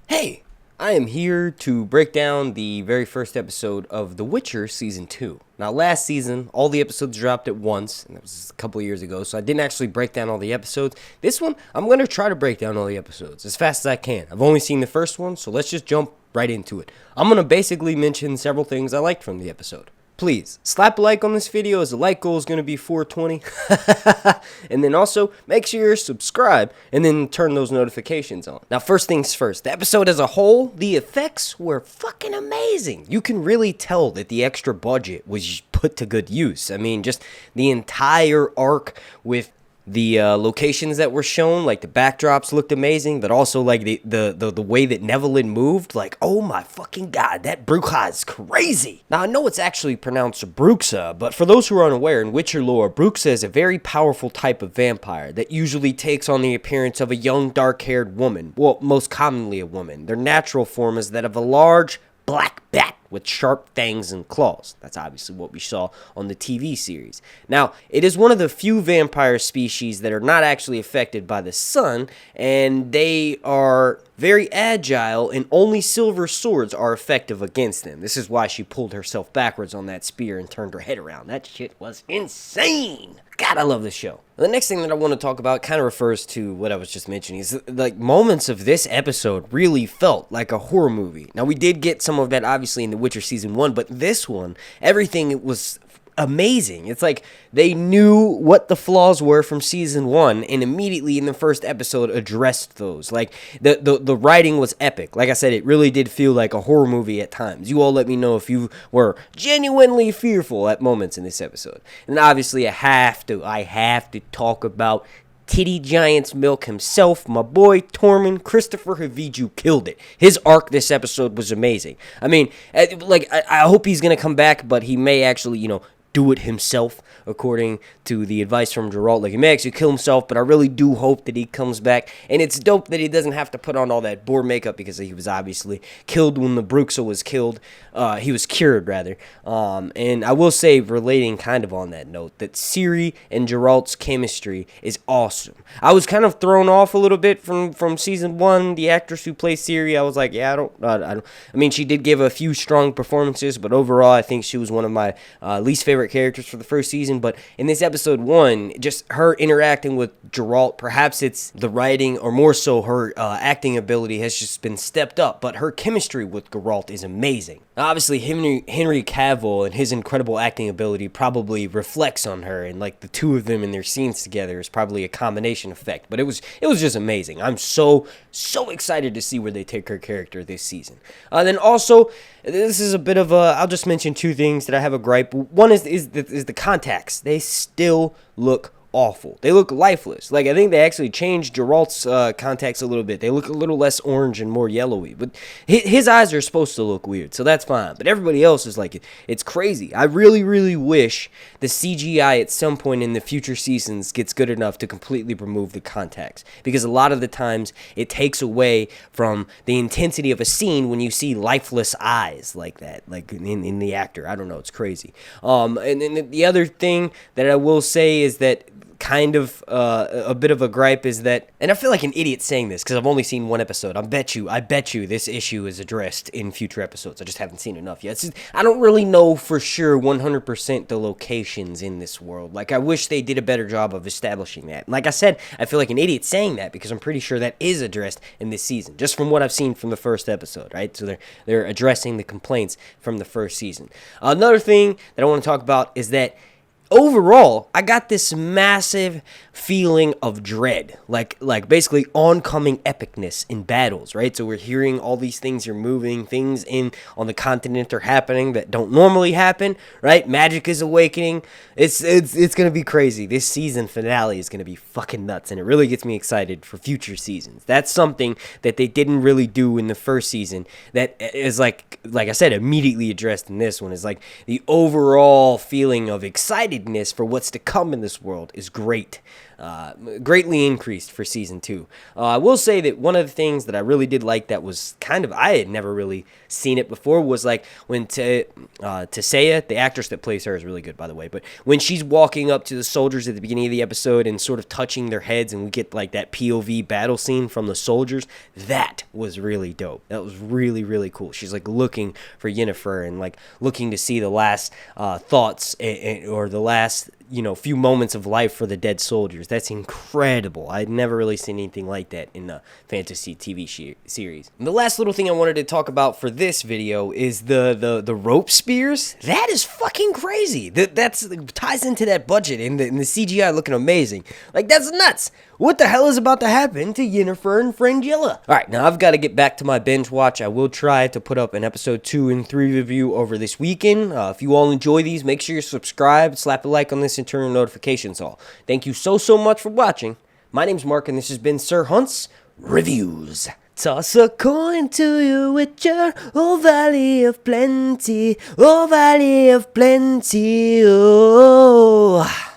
Hey, I am here to break down the very first episode of The Witcher Season 2. Now, last season, all the episodes dropped at once, and that was a couple of years ago, so I didn't actually break down all the episodes. This one, I'm going to try to break down all the episodes as fast as I can. I've only seen the first one, so let's just jump right into it. I'm going to basically mention several things I liked from the episode. Please, slap a like on this video as the like goal is going to be 420. And then also, make sure you're subscribed and then turn those notifications on. Now, first things first, the episode as a whole, the effects were fucking amazing. You can really tell that the extra budget was put to good use. I mean, just the entire arc with the locations that were shown, like the backdrops looked amazing, but also like the way that Nevelin moved, like, oh my fucking god, that Bruxa is crazy. Now I know it's actually pronounced Bruxa, but for those who are unaware, in Witcher lore, Bruxa is a very powerful type of vampire that usually takes on the appearance of a young dark-haired woman, well, most commonly a woman. Their natural form is that of a large black bat with sharp fangs and claws. That's obviously what we saw on the TV series. Now, it is one of the few vampire species that are not actually affected by the sun, and they are very agile, and only silver swords are effective against them. This is why she pulled herself backwards on that spear and turned her head around. That shit was insane. God, I love this show. The next thing that I want to talk about kind of refers to what I was just mentioning. Is like moments of this episode really felt like a horror movie. Now, we did get some of that obviously in The Witcher Season 1, but this one, everything was amazing. It's like they knew what the flaws were from Season 1 and immediately in the first episode addressed those. Like the writing was epic. Like I said, it really did feel like a horror movie at times. You all let me know if you were genuinely fearful at moments in this episode. And obviously I have to talk about Titty Giant's Milk himself, my boy Tormund Christopher Haviju killed it. His arc this episode was amazing. I mean, I hope he's going to come back, but he may actually, do it himself, according to the advice from Geralt. Like, he may actually kill himself, but I really do hope that he comes back. And it's dope that he doesn't have to put on all that boar makeup because he was obviously killed when the Bruxa was killed. He was cured, rather. And I will say, relating kind of on that note, that Siri and Geralt's chemistry is awesome. I was kind of thrown off a little bit from Season 1. The actress who plays Siri, I was like, yeah, I mean, she did give a few strong performances, but overall, I think she was one of my least favorite characters for the first season. But in this episode 1, just her interacting with Geralt, perhaps it's the writing or more so her acting ability has just been stepped up, but her chemistry with Geralt is amazing. Obviously, Henry Cavill and his incredible acting ability probably reflects on her, and like the two of them in their scenes together is probably a combination effect. But it was just amazing. I'm so excited to see where they take her character this season. Then also, this is a bit of a. I'll just mention two things that I have a gripe. One is the contacts. They still look awful. They look lifeless. Like, I think they actually changed Geralt's contacts a little bit. They look a little less orange and more yellowy. But his eyes are supposed to look weird, so that's fine. But everybody else is like, it's crazy. I really, really wish the CGI at some point in the future seasons gets good enough to completely remove the contacts. Because a lot of the times, it takes away from the intensity of a scene when you see lifeless eyes like that. Like, in the actor. I don't know. It's crazy. And then the other thing that I will say is that kind of a bit of a gripe is that, and I feel like an idiot saying this because I've only seen one episode. I bet you this issue is addressed in future episodes. I just haven't seen enough yet. I don't really know for sure 100% the locations in this world. Like, I wish they did a better job of establishing that. Like I said, I feel like an idiot saying that because I'm pretty sure that is addressed in this season, just from what I've seen from the first episode, right? So they're addressing the complaints from the first season. Another thing that I want to talk about is that overall, I got this massive feeling of dread, like basically oncoming epicness in battles, right? So we're hearing all these things are moving, things on the continent are happening that don't normally happen, right? Magic is awakening. It's gonna be crazy. This season finale is gonna be fucking nuts, and it really gets me excited for future seasons. That's something that they didn't really do in the first season. That is like I said, immediately addressed in this one is like the overall feeling of excited excitedness for what's to come in this world is great. Greatly increased for season 2. I will say that one of the things that I really did like that was I had never really seen it before was like when Tisea, the actress that plays her is really good, by the way, but when she's walking up to the soldiers at the beginning of the episode and sort of touching their heads, and we get like that POV battle scene from the soldiers, that was really dope. That was really, really cool. She's like looking for Yennefer and like looking to see the last thoughts or the last few moments of life for the dead soldiers. That's incredible. I'd never really seen anything like that in a fantasy TV series. And the last little thing I wanted to talk about for this video is the rope spears. That is fucking crazy. That's ties into that budget and the CGI looking amazing. Like, that's nuts. What the hell is about to happen to Yennefer and Fringilla? Alright, now I've got to get back to my binge watch. I will try to put up an episode 2 and 3 review over this weekend. If you all enjoy these, make sure you're subscribed, slap a like on this, and turn on notifications all. Thank you so much for watching. My name's Mark, and this has been Sir Hunt's Reviews. Toss a coin to you, Witcher, oh valley of plenty, oh valley of plenty, oh.